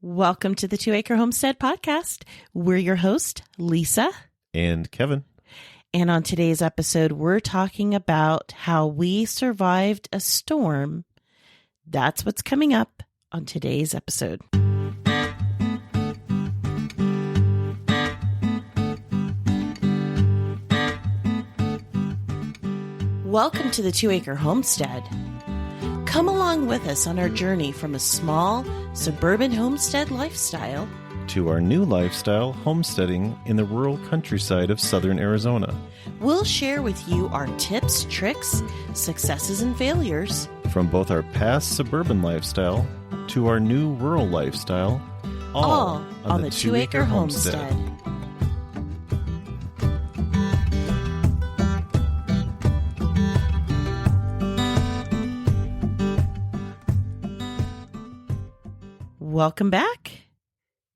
Welcome to the 2 Acre Homestead Podcast. We're your host, Lisa. And Kevin. And on today's episode, we're talking about how we survived a storm. That's what's coming up on today's episode. Welcome to the 2 Acre Homestead. Come along with us on our journey from a small suburban homestead lifestyle to our new lifestyle, homesteading in the rural countryside of southern Arizona. We'll share with you our tips, tricks, successes, and failures. From both our past suburban lifestyle to our new rural lifestyle, all on the 2 Acre Homestead. Welcome back.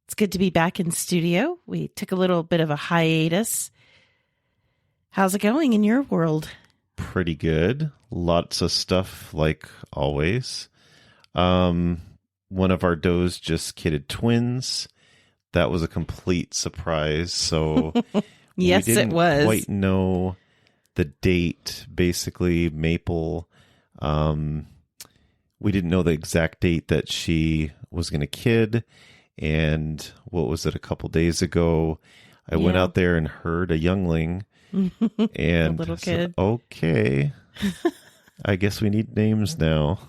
It's good to be back in studio. We took a little bit of a hiatus. How's it going in your world? Pretty good. Lots of stuff like always. One of our does just kidded twins. That was a complete surprise. So yes, we didn't it was. Quite know the date. Basically, Maple. We didn't know the exact date that she was going to kid. And what was it, a couple days ago, I went out there and heard a youngling. And a little kid. Said, okay, I guess we need names now.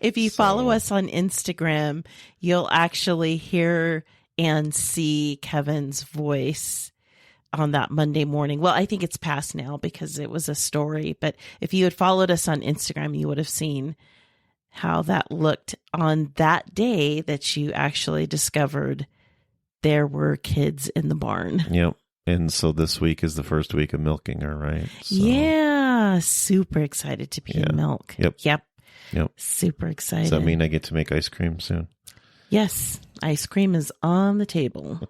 If you follow us on Instagram, you'll actually hear and see Kevin's voice on that Monday morning. Well, I think it's past now because it was a story. But if you had followed us on Instagram, you would have seen how that looked on that day that you actually discovered there were kids in the barn. Yep. And so this week is the first week of milking her, right? So, yeah. Super excited to be in milk. Yep. Super excited. Does that mean I get to make ice cream soon? Yes. Ice cream is on the table.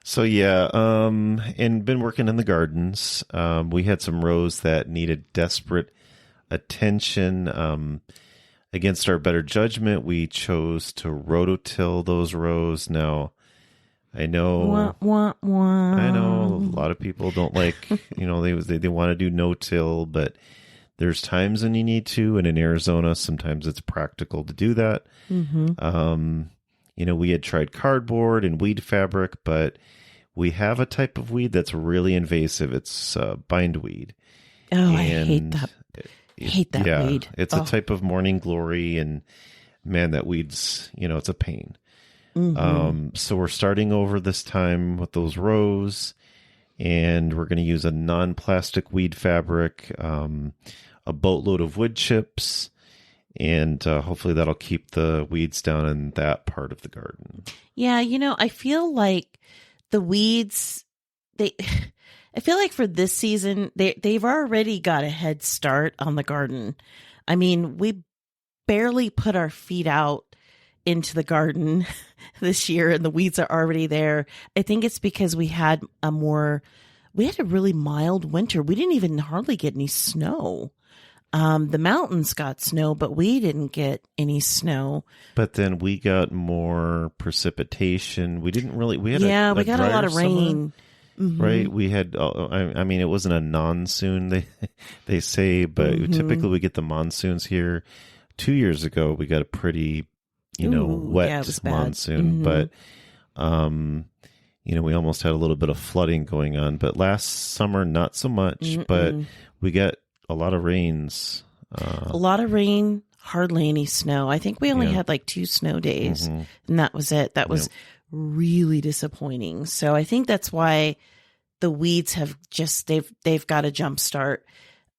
So and been working in the gardens. We had some rows that needed desperate attention. Against our better judgment, we chose to rototill those rows. Now, I know, I know a lot of people don't like, they want to do no-till, but there's times when you need to, and in Arizona, sometimes it's practical to do that. Mm-hmm. We had tried cardboard and weed fabric, but we have a type of weed that's really invasive. It's bindweed. Oh, I hate that. Weed. It's a type of morning glory, and man, that weed's, it's a pain. Mm-hmm. So we're starting over this time with those rows, and we're going to use a non-plastic weed fabric, a boatload of wood chips, and hopefully that'll keep the weeds down in that part of the garden. Yeah, I feel like the weeds, I feel like for this season, they've already got a head start on the garden. I mean, we barely put our feet out into the garden this year, and the weeds are already there. I think it's because we had a really mild winter. We didn't even hardly get any snow. The mountains got snow, but we didn't get any snow. But then we got more precipitation. We didn't really. We got a lot of rain. Mm-hmm. Right, we had. I mean, it wasn't a monsoon. They say, but typically we get the monsoons here. 2 years ago, we got a pretty, wet monsoon. But, we almost had a little bit of flooding going on. But last summer, not so much. But we got a lot of rains. A lot of rain, hardly any snow. I think we only had like 2 snow days, and that was it. That was really disappointing. So I think that's why the weeds have they've got a jump start.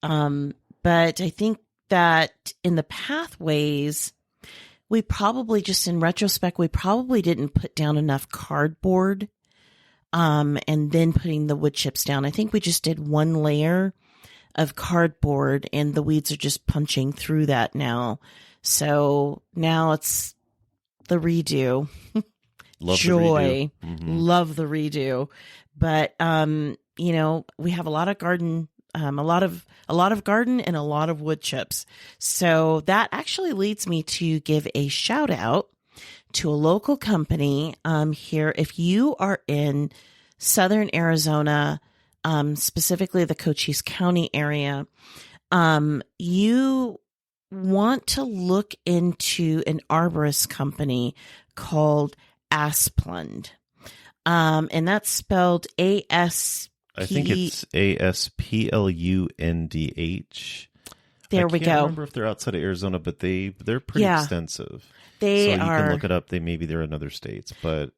But I think that in the pathways, we probably, just in retrospect, we probably didn't put down enough cardboard, and then putting the wood chips down. I think we just did one layer of cardboard, and the weeds are just punching through that now. So now it's the redo. Love joy. The redo. Love the redo. But, we have a lot of garden a lot of garden and a lot of wood chips. So that actually leads me to give a shout out to a local company here. If you are in Southern Arizona, specifically the Cochise County area, you want to look into an arborist company called Asplund. And that's spelled A-S-P. I think it's ASPLUNDH. There we go. I can't remember if they're outside of Arizona, but they're pretty extensive. They so are. You can look it up. Maybe they're in other states, but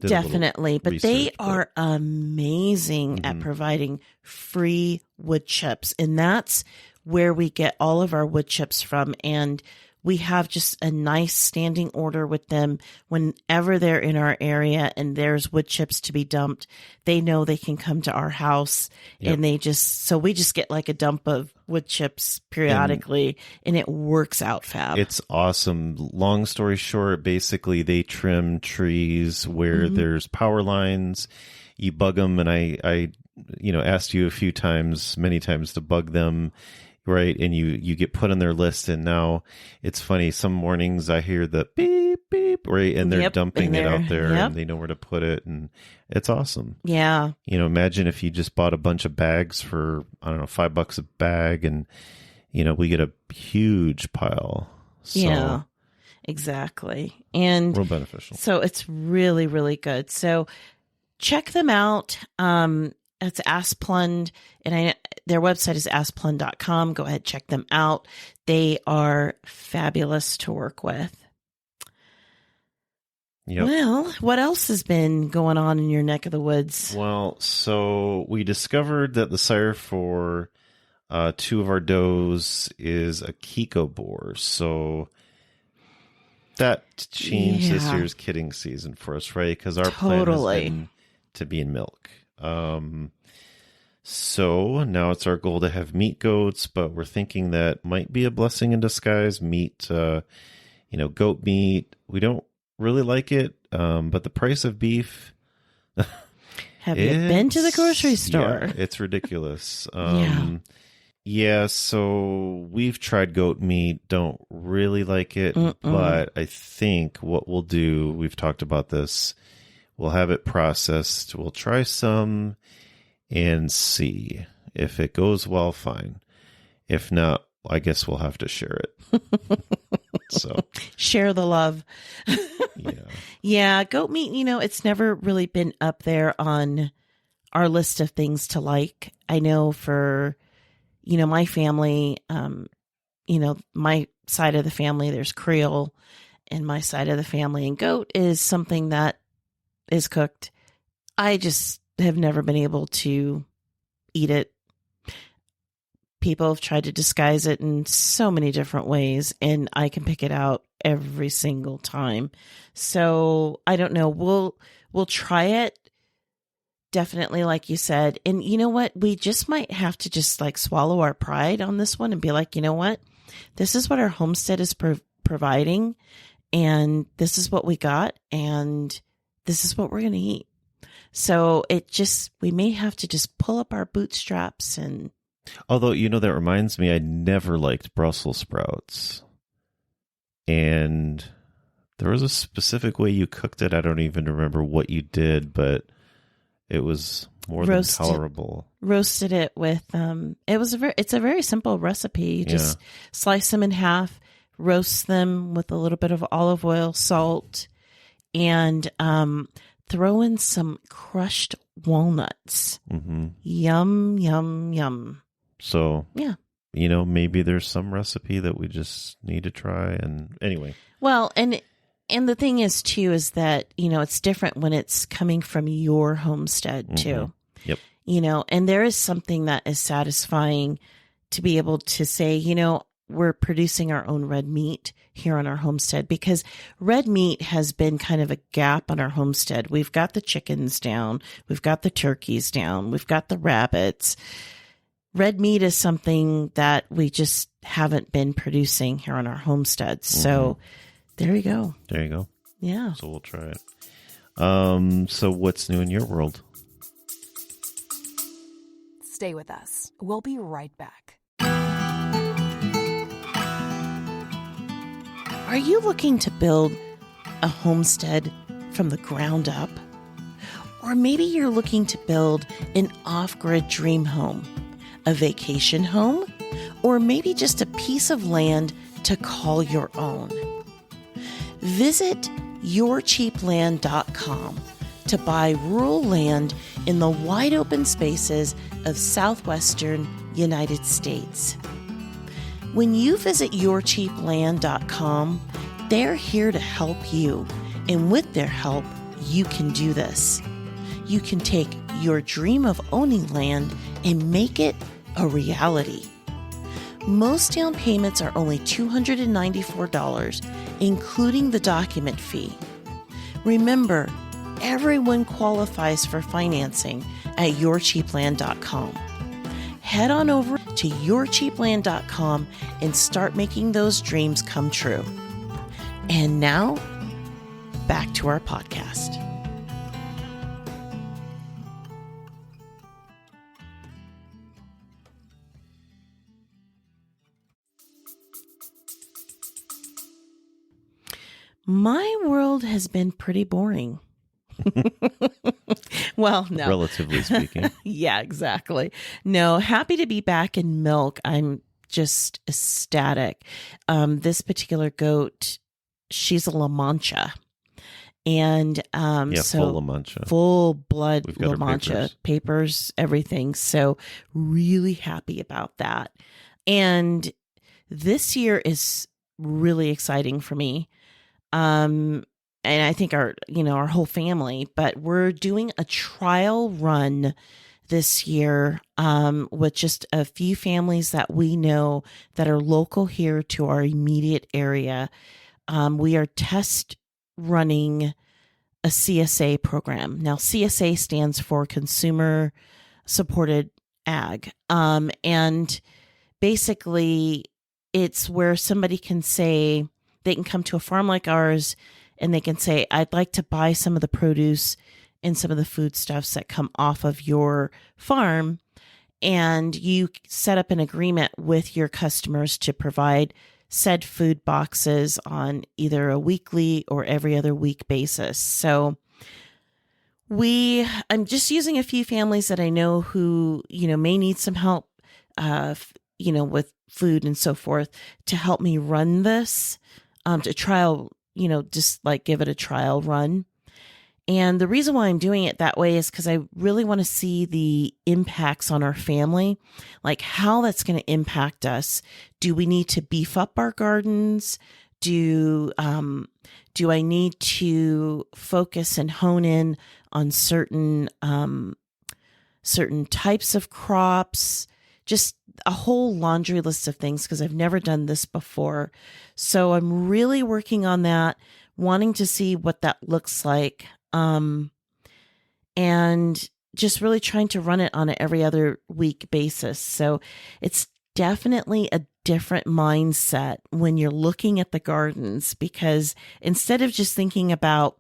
definitely. But they are amazing at providing free wood chips, and that's where we get all of our wood chips from. And we have just a nice standing order with them. Whenever they're in our area and there's wood chips to be dumped, they know they can come to our house. And we just get like a dump of wood chips periodically, and it works out fab. It's awesome. Long story short, basically they trim trees where there's power lines. You bug them, and I asked you many times to bug them. Right. And you get put on their list. And now it's funny. Some mornings I hear the beep, beep, right. And they're dumping it out there and they know where to put it. And it's awesome. Yeah. Imagine if you just bought a bunch of bags for, I don't know, $5 a bag. And, we get a huge pile. So, yeah, exactly. And real beneficial. So it's really, really good. So check them out. It's Asplund, and their website is asplund.com. Go ahead, check them out. They are fabulous to work with. Yep. Well, what else has been going on in your neck of the woods? Well, so we discovered that the sire for 2 of our does is a Kiko boar. So that changed this year's kidding season for us, right? Because our plan has been to be in milk. So now it's our goal to have meat goats, but we're thinking that might be a blessing in disguise. Meat, goat meat. We don't really like it, but the price of beef. Have you been to the grocery store? Yeah, it's ridiculous. So we've tried goat meat, don't really like it, but I think what we'll do, we've talked about this, we'll have it processed. We'll try some and see. If it goes well, fine. If not, I guess we'll have to share it. So share the love. Yeah. Yeah. Goat meat, it's never really been up there on our list of things to like. I know for, my family, my side of the family, there's Creole, and my side of the family, and goat is something that is cooked. I just have never been able to eat it. People have tried to disguise it in so many different ways, and I can pick it out every single time. So I don't know. We'll try it. Definitely, like you said. And you know what? We just might have to just like swallow our pride on this one and be like, you know what? This is what our homestead is providing, and this is what we got, and this is what we're going to eat. So we may have to just pull up our bootstraps and. Although, that reminds me, I never liked Brussels sprouts. And there was a specific way you cooked it. I don't even remember what you did, but it was more than tolerable. Roasted it with, it's a very simple recipe. You just slice them in half, roast them with a little bit of olive oil, salt, and throw in some crushed walnuts. Mm-hmm. Yum, yum, yum. So, maybe there's some recipe that we just need to try. And anyway. Well, and the thing is, too, is that, it's different when it's coming from your homestead, too. Yep. And there is something that is satisfying to be able to say, we're producing our own red meat here on our homestead, because red meat has been kind of a gap on our homestead. We've got the chickens down. We've got the turkeys down. We've got the rabbits. Red meat is something that we just haven't been producing here on our homestead. So there you go. There you go. Yeah. So we'll try it. So what's new in your world? Stay with us. We'll be right back. Are you looking to build a homestead from the ground up? Or maybe you're looking to build an off-grid dream home, a vacation home, or maybe just a piece of land to call your own. Visit yourcheapland.com to buy rural land in the wide open spaces of southwestern United States. When you visit yourcheapland.com, they're here to help you, and with their help, you can do this. You can take your dream of owning land and make it a reality. Most down payments are only $294, including the document fee. Remember, everyone qualifies for financing at yourcheapland.com. Head on over to yourcheapland.com and start making those dreams come true. And now, back to our podcast. My world has been pretty boring. Well, no. Relatively speaking. Yeah, exactly. No, happy to be back in milk. I'm just ecstatic. This particular goat, she's a La Mancha. And full La Mancha. Full blood La Mancha. Papers, everything. So really happy about that. And this year is really exciting for me. And I think our whole family, but we're doing a trial run this year with just a few families that we know that are local here to our immediate area. We are test running a CSA program. Now, CSA stands for Consumer Supported Ag. And basically it's where somebody can say, they can come to a farm like ours and they can say, I'd like to buy some of the produce and some of the foodstuffs that come off of your farm. And you set up an agreement with your customers to provide said food boxes on either a weekly or every other week basis. So I'm just using a few families that I know who, may need some help, with food and so forth to help me run this. To trial, just like give it a trial run. And the reason why I'm doing it that way is because I really want to see the impacts on our family, like how that's going to impact us. Do we need to beef up our gardens? Do I need to focus and hone in on certain types of crops? Just a whole laundry list of things because I've never done this before. So I'm really working on that, wanting to see what that looks like. And just really trying to run it on an every other week basis. So it's definitely a different mindset when you're looking at the gardens, because instead of just thinking about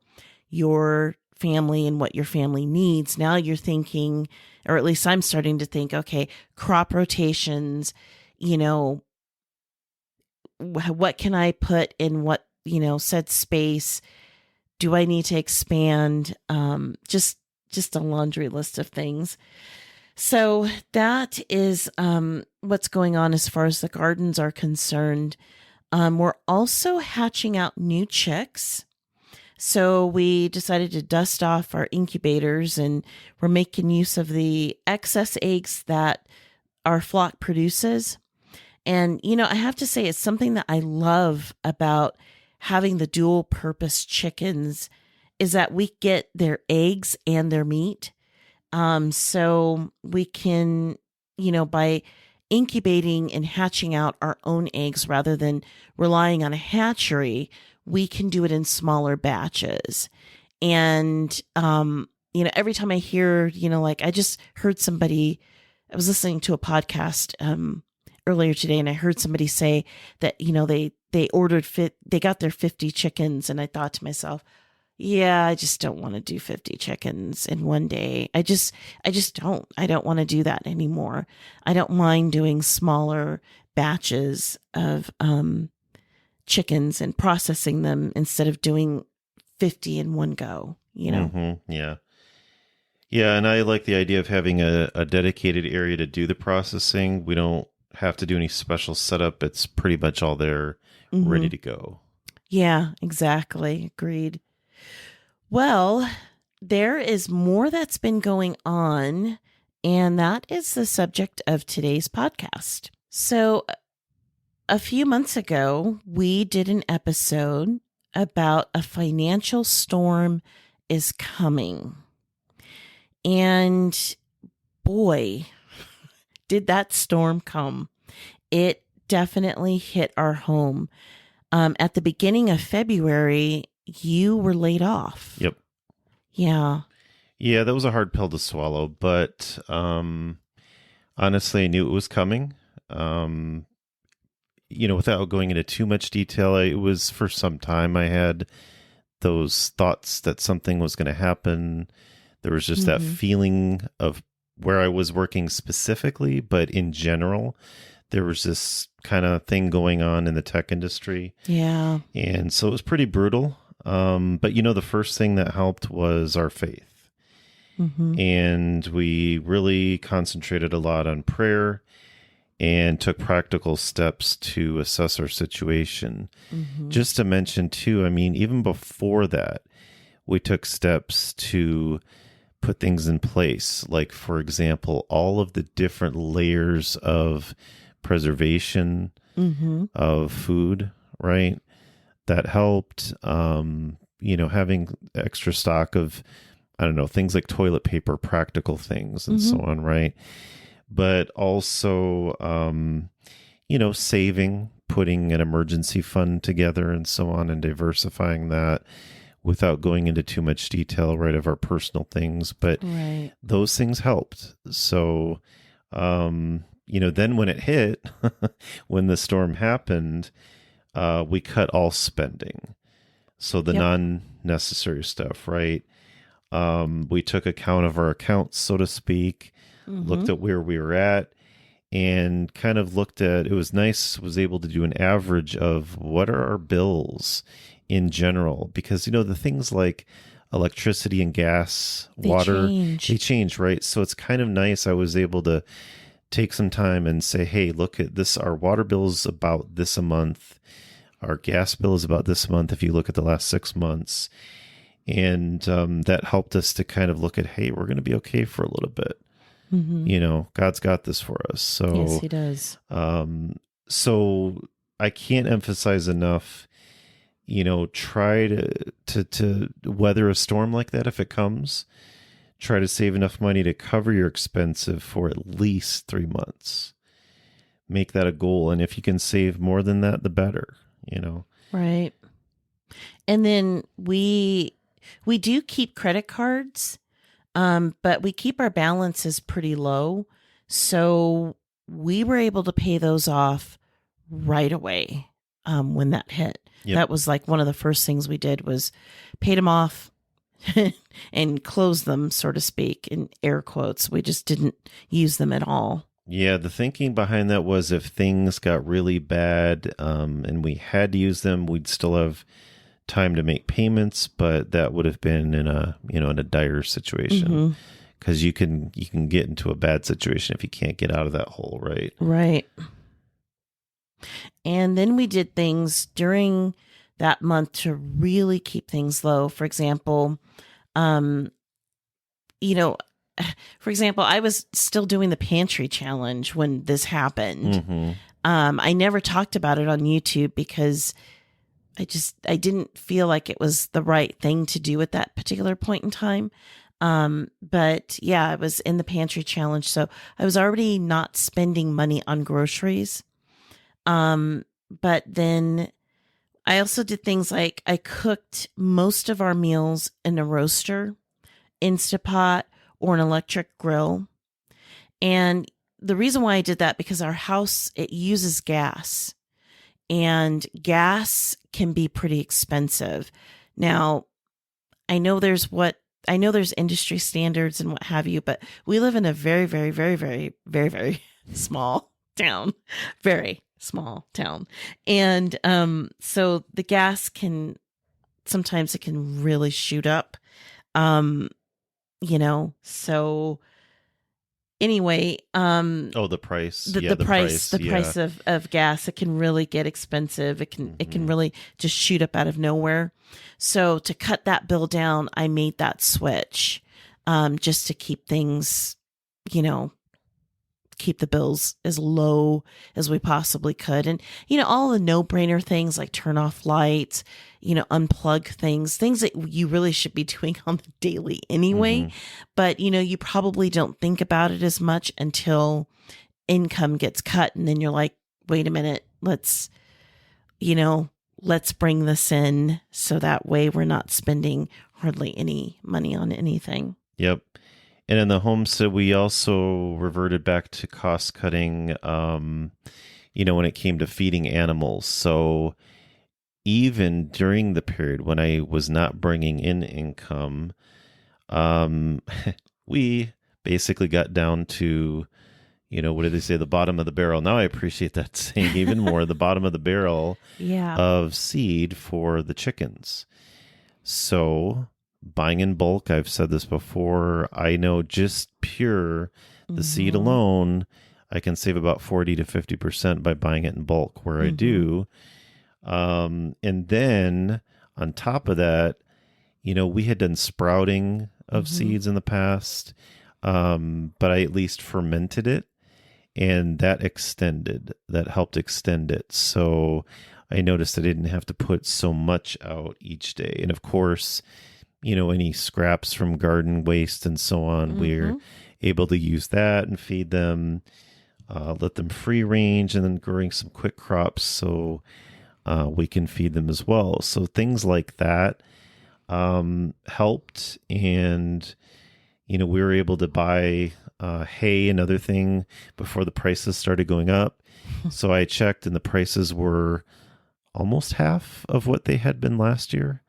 your family and what your family needs, now you're thinking, or at least I'm starting to think, okay, crop rotations, what can I put in what, said space? Do I need to expand? Just a laundry list of things. So that is what's going on as far as the gardens are concerned. We're also hatching out new chicks. So we decided to dust off our incubators, and we're making use of the excess eggs that our flock produces. And, I have to say, it's something that I love about having the dual purpose chickens is that we get their eggs and their meat. So we can, by incubating and hatching out our own eggs rather than relying on a hatchery, we can do it in smaller batches. And, every time I hear, I just heard somebody, I was listening to a podcast earlier today, and I heard somebody say that, they got their 50 chickens. And I thought to myself, Yeah, I just don't want to do 50 chickens in one day. I just don't. I don't want to do that anymore. I don't mind doing smaller batches of chickens and processing them instead of doing 50 in one go, you know? Yeah. Yeah, and I like the idea of having a dedicated area to do the processing. We don't have to do any special setup. It's pretty much all there, ready to go. Yeah, exactly. Agreed. Well, there is more that's been going on, and that is the subject of today's podcast. So, a few months ago, we did an episode about a financial storm is coming. And boy, did that storm come. It definitely hit our home. At the beginning of February, you were laid off. Yep. Yeah. Yeah, that was a hard pill to swallow, but honestly, I knew it was coming. Without going into too much detail, it was for some time I had those thoughts that something was going to happen. There was just that feeling of where I was working specifically, but in general, there was this kind of thing going on in the tech industry. Yeah. And so it was pretty brutal. But the first thing that helped was our faith. And we really concentrated a lot on prayer and took practical steps to assess our situation. Just to mention too, even before that, we took steps to put things in place. Like, for example, all of the different layers of preservation of food, right? That helped, having extra stock of, things like toilet paper, practical things and so on, right? But also, saving, putting an emergency fund together and so on, and diversifying that without going into too much detail, right, of our personal things. But those things helped. So, then when it hit, when the storm happened, we cut all spending. So the non-necessary stuff, right? We took account of our accounts, so to speak, looked at where we were at, and kind of looked at, it was nice, was able to do an average of what are our bills in general, because the things like electricity and gas, water, they change, right? So it's kind of nice. I was able to take some time and say, hey, look at this, our water bill is about this a month, our gas bill is about this a month if you look at the last 6 months. And that helped us to kind of look at, hey, we're going to be okay for a little bit. God's got this for us. So yes, he does. So I can't emphasize enough, try to weather a storm like that if it comes. Try to save enough money to cover your expenses for at least 3 months. Make that a goal. And if you can save more than that, the better, Right. And then we do keep credit cards, but we keep our balances pretty low. So we were able to pay those off right away when that hit. Yep. That was like one of the first things we did was paid them off and close them, so to speak, in air quotes. We just didn't use them at all. Yeah, the thinking behind that was if things got really bad and we had to use them, we'd still have time to make payments, but that would have been in a dire situation, because you can get into a bad situation if you can't get out of that hole, right? Right. And then we did things during that month to really keep things low. For example, I was still doing the pantry challenge when this happened. I never talked about it on YouTube because I didn't feel like it was the right thing to do at that particular point in time. But yeah, I was in the pantry challenge. So I was already not spending money on groceries. But then I also did things like I cooked most of our meals in a roaster, Instapot, or an electric grill. And the reason why I did that, because our house, it uses gas, and gas can be pretty expensive. Now, I know there's industry standards and what have you, but we live in a very, very, very, very, very, very small town, very small town. And so the gas sometimes it can really shoot up, so anyway, the price, the price of gas, it can really get expensive. It can really just shoot up out of nowhere. So to cut that bill down, I made that switch, just to keep things, keep the bills as low as we possibly could. And, all the no-brainer things like turn off lights, unplug things that you really should be doing on the daily anyway. But, you probably don't think about it as much until income gets cut. And then you're like, wait a minute, let's bring this in so that way we're not spending hardly any money on anything. Yep. And in the homestead, we also reverted back to cost cutting, when it came to feeding animals. So even during the period when I was not bringing in income, we basically got down to, what did they say? The bottom of the barrel. Now I appreciate that saying even more, the bottom of the barrel of seed for the chickens. So buying in bulk, I've said this before, I know just pure the seed alone, I can save about 40 to 50% by buying it in bulk where I do. And then on top of that, we had done sprouting of seeds in the past, but I at least fermented it, and that helped extend it. So I noticed I didn't have to put so much out each day. And of course, any scraps from garden waste and so on, we're able to use that and feed them, let them free range, and then growing some quick crops so we can feed them as well. So things like that helped. And, we were able to buy hay, another thing, before the prices started going up. So I checked, and the prices were almost half of what they had been last year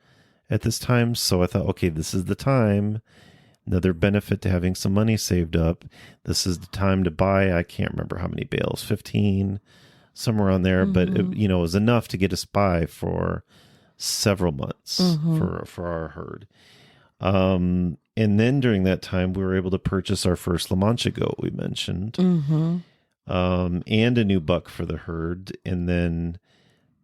at this time. So I thought, okay, this is the time. Another benefit to having some money saved up. This is the time to buy. I can't remember how many bales, 15, somewhere on there. But it was enough to get us by for several months for our herd. And then during that time, we were able to purchase our first La Mancha goat we mentioned, and a new buck for the herd. And then,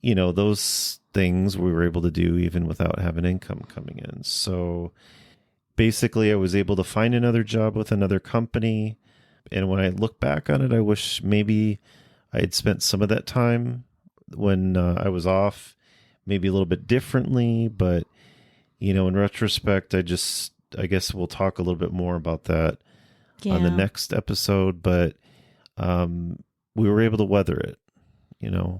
those things we were able to do even without having income coming in. So basically I was able to find another job with another company. And when I look back on it, I wish maybe I had spent some of that time when I was off, maybe a little bit differently. But, in retrospect, I guess we'll talk a little bit more about that on the next episode. But we were able to weather it.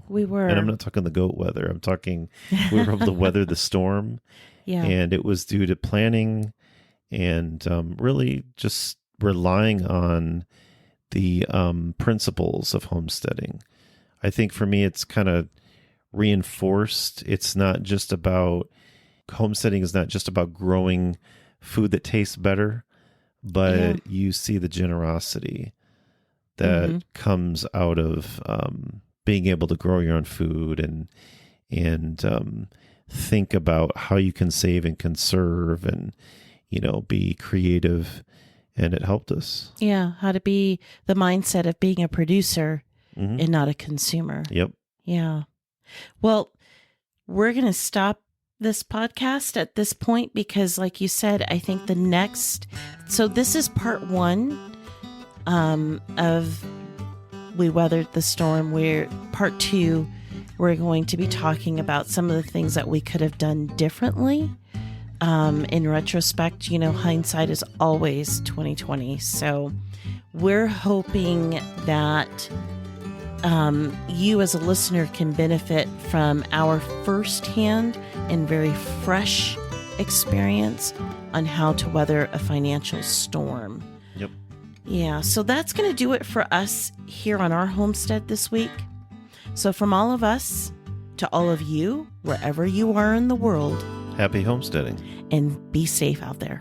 We were. And I'm not talking the goat weather. I'm talking we were able to weather the storm. Yeah. And it was due to planning and really just relying on the principles of homesteading. I think for me, it's kind of reinforced. It's not just about, homesteading is not just about growing food that tastes better, but you see the generosity that comes out of being able to grow your own food and think about how you can save and conserve and, be creative. And it helped us. Yeah. How to be the mindset of being a producer and not a consumer. Yep. Yeah. Well, we're going to stop this podcast at this point because, like you said, I think so this is part 1 of We Weathered the Storm. Part 2, we're going to be talking about some of the things that we could have done differently. In retrospect, hindsight is always 20/20. So we're hoping that you as a listener can benefit from our firsthand and very fresh experience on how to weather a financial storm. Yep. Yeah, so that's going to do it for us here on our homestead this week. So from all of us to all of you, wherever you are in the world, Happy homesteading. And be safe out there.